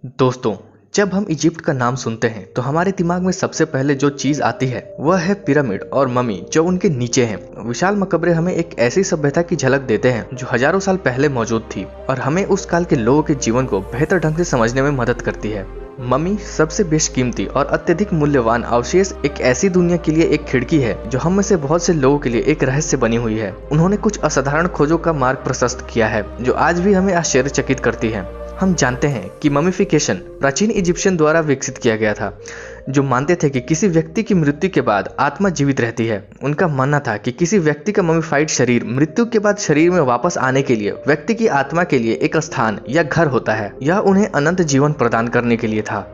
दोस्तों, जब हम इजिप्ट का नाम सुनते हैं तो हमारे दिमाग में सबसे पहले जो चीज आती है वह है पिरामिड और मम्मी जो उनके नीचे हैं। विशाल मकबरे हमें एक ऐसी सभ्यता की झलक देते हैं जो हजारों साल पहले मौजूद थी और हमें उस काल के लोगों के जीवन को बेहतर ढंग से समझने में मदद करती है। मम्मी सबसे बेशकीमती और अत्यधिक मूल्यवान अवशेष एक ऐसी दुनिया के लिए एक खिड़की है जो हम में से बहुत से लोगों के लिए एक रहस्य बनी हुई है। उन्होंने कुछ असाधारण खोजों का मार्ग प्रशस्त किया है जो आज भी हमें आश्चर्यचकित करती है। हम जानते हैं कि ममीफिकेशन प्राचीन इजिप्शियन द्वारा विकसित किया गया था, जो मानते थे कि किसी व्यक्ति की मृत्यु के बाद आत्मा जीवित रहती है। उनका मानना था कि किसी व्यक्ति का ममीफाइड शरीर मृत्यु के बाद शरीर में वापस आने के लिए व्यक्ति की आत्मा के लिए एक स्थान या घर होता है। यह उन्हें अनंत जीवन प्रदान करने के लिए था।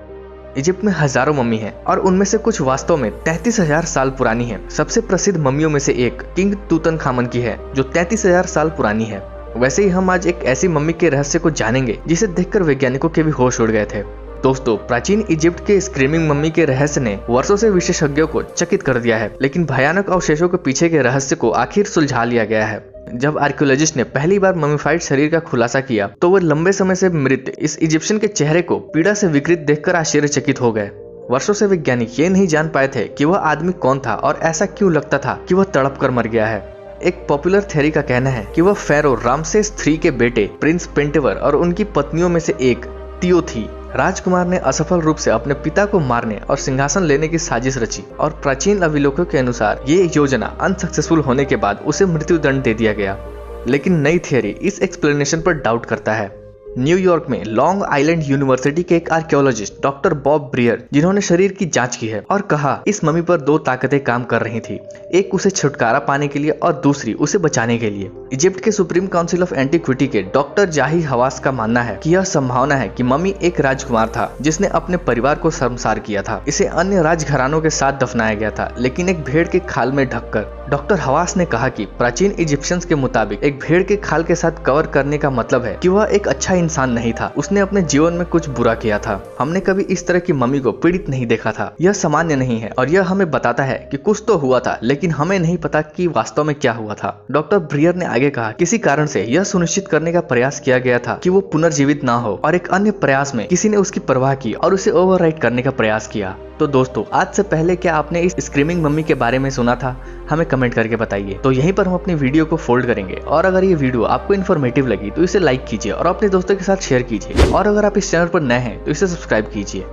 इजिप्ट में हजारों मम्मी हैं और उनमें से कुछ वास्तव में 33,000 साल पुरानी हैं। सबसे प्रसिद्ध मम्मियों में से एक किंग तूतनखामन की है जो 33,000 साल पुरानी है। वैसे ही हम आज एक ऐसी मम्मी के रहस्य को जानेंगे जिसे देखकर वैज्ञानिकों के भी होश उड़ गए थे। दोस्तों, प्राचीन इजिप्ट के स्क्रीमिंग मम्मी के रहस्य ने वर्षों से विशेषज्ञों को चकित कर दिया है, लेकिन भयानक अवशेषों के पीछे के रहस्य को आखिर सुलझा लिया गया है। जब आर्कियोलॉजिस्ट ने पहली बार ममीफाइड शरीर का खुलासा किया तो वह लंबे समय से मृत इस इजिप्शियन के चेहरे को पीड़ा से विकृत देखकर आश्चर्यचकित हो गए। वर्षों से वैज्ञानिक ये नहीं जान पाए थे कि वह आदमी कौन था और ऐसा क्यों लगता था कि वह तड़प कर मर गया है। एक पॉपुलर थ्योरी का कहना है कि वह फेरो रामसेस III के बेटे प्रिंस पेंटेवर और उनकी पत्नियों में से एक तियो थी। राजकुमार ने असफल रूप से अपने पिता को मारने और सिंहासन लेने की साजिश रची और प्राचीन अभिलेखों के अनुसार ये योजना अनसक्सेसफुल होने के बाद उसे मृत्युदंड दे दिया गया। लेकिन नई थियोरी इस एक्सप्लेनेशन पर डाउट करता है। न्यूयॉर्क में लॉन्ग आइलैंड यूनिवर्सिटी के एक आर्कियोलॉजिस्ट डॉक्टर बॉब ब्रियर, जिन्होंने शरीर की जांच की है और कहा इस मम्मी पर दो ताकतें काम कर रही थी, एक उसे छुटकारा पाने के लिए और दूसरी उसे बचाने के लिए। इजिप्ट के सुप्रीम काउंसिल ऑफ एंटीक्विटी के डॉक्टर जाही हवास का मानना है कि यह संभावना है कि मम्मी एक राजकुमार था जिसने अपने परिवार को शर्मसार किया था। इसे अन्य राजघरानों के साथ दफनाया गया था, लेकिन एक भेड़ के खाल में ढककर। डॉक्टर हवास ने कहा कि प्राचीन इजिप्शियंस के मुताबिक एक भेड़ के खाल के साथ कवर करने का मतलब है कि वह एक अच्छा इंसान नहीं था, उसने अपने जीवन में कुछ बुरा किया था। हमने कभी इस तरह की मम्मी को पीड़ित नहीं देखा था। यह सामान्य नहीं है और यह हमें बताता है कि कुछ तो हुआ था, लेकिन हमें नहीं पता कि वास्तव में क्या हुआ था। डॉक्टर ब्रियर ने आगे कहा किसी कारण से यह सुनिश्चित करने का प्रयास किया गया था कि वो पुनर्जीवित ना हो और एक अन्य प्रयास में किसी ने उसकी परवाह की और उसे ओवरराइड करने का प्रयास किया। तो दोस्तों, आज से पहले क्या आपने इस स्क्रीमिंग मम्मी के बारे में सुना था? हमें कमेंट करके बताइए। तो यहीं पर हम अपनी वीडियो को फोल्ड करेंगे और अगर ये वीडियो आपको इन्फॉर्मेटिव लगी तो इसे लाइक कीजिए और अपने दोस्तों के साथ शेयर कीजिए और अगर आप इस चैनल पर नए हैं तो इसे सब्सक्राइब कीजिए।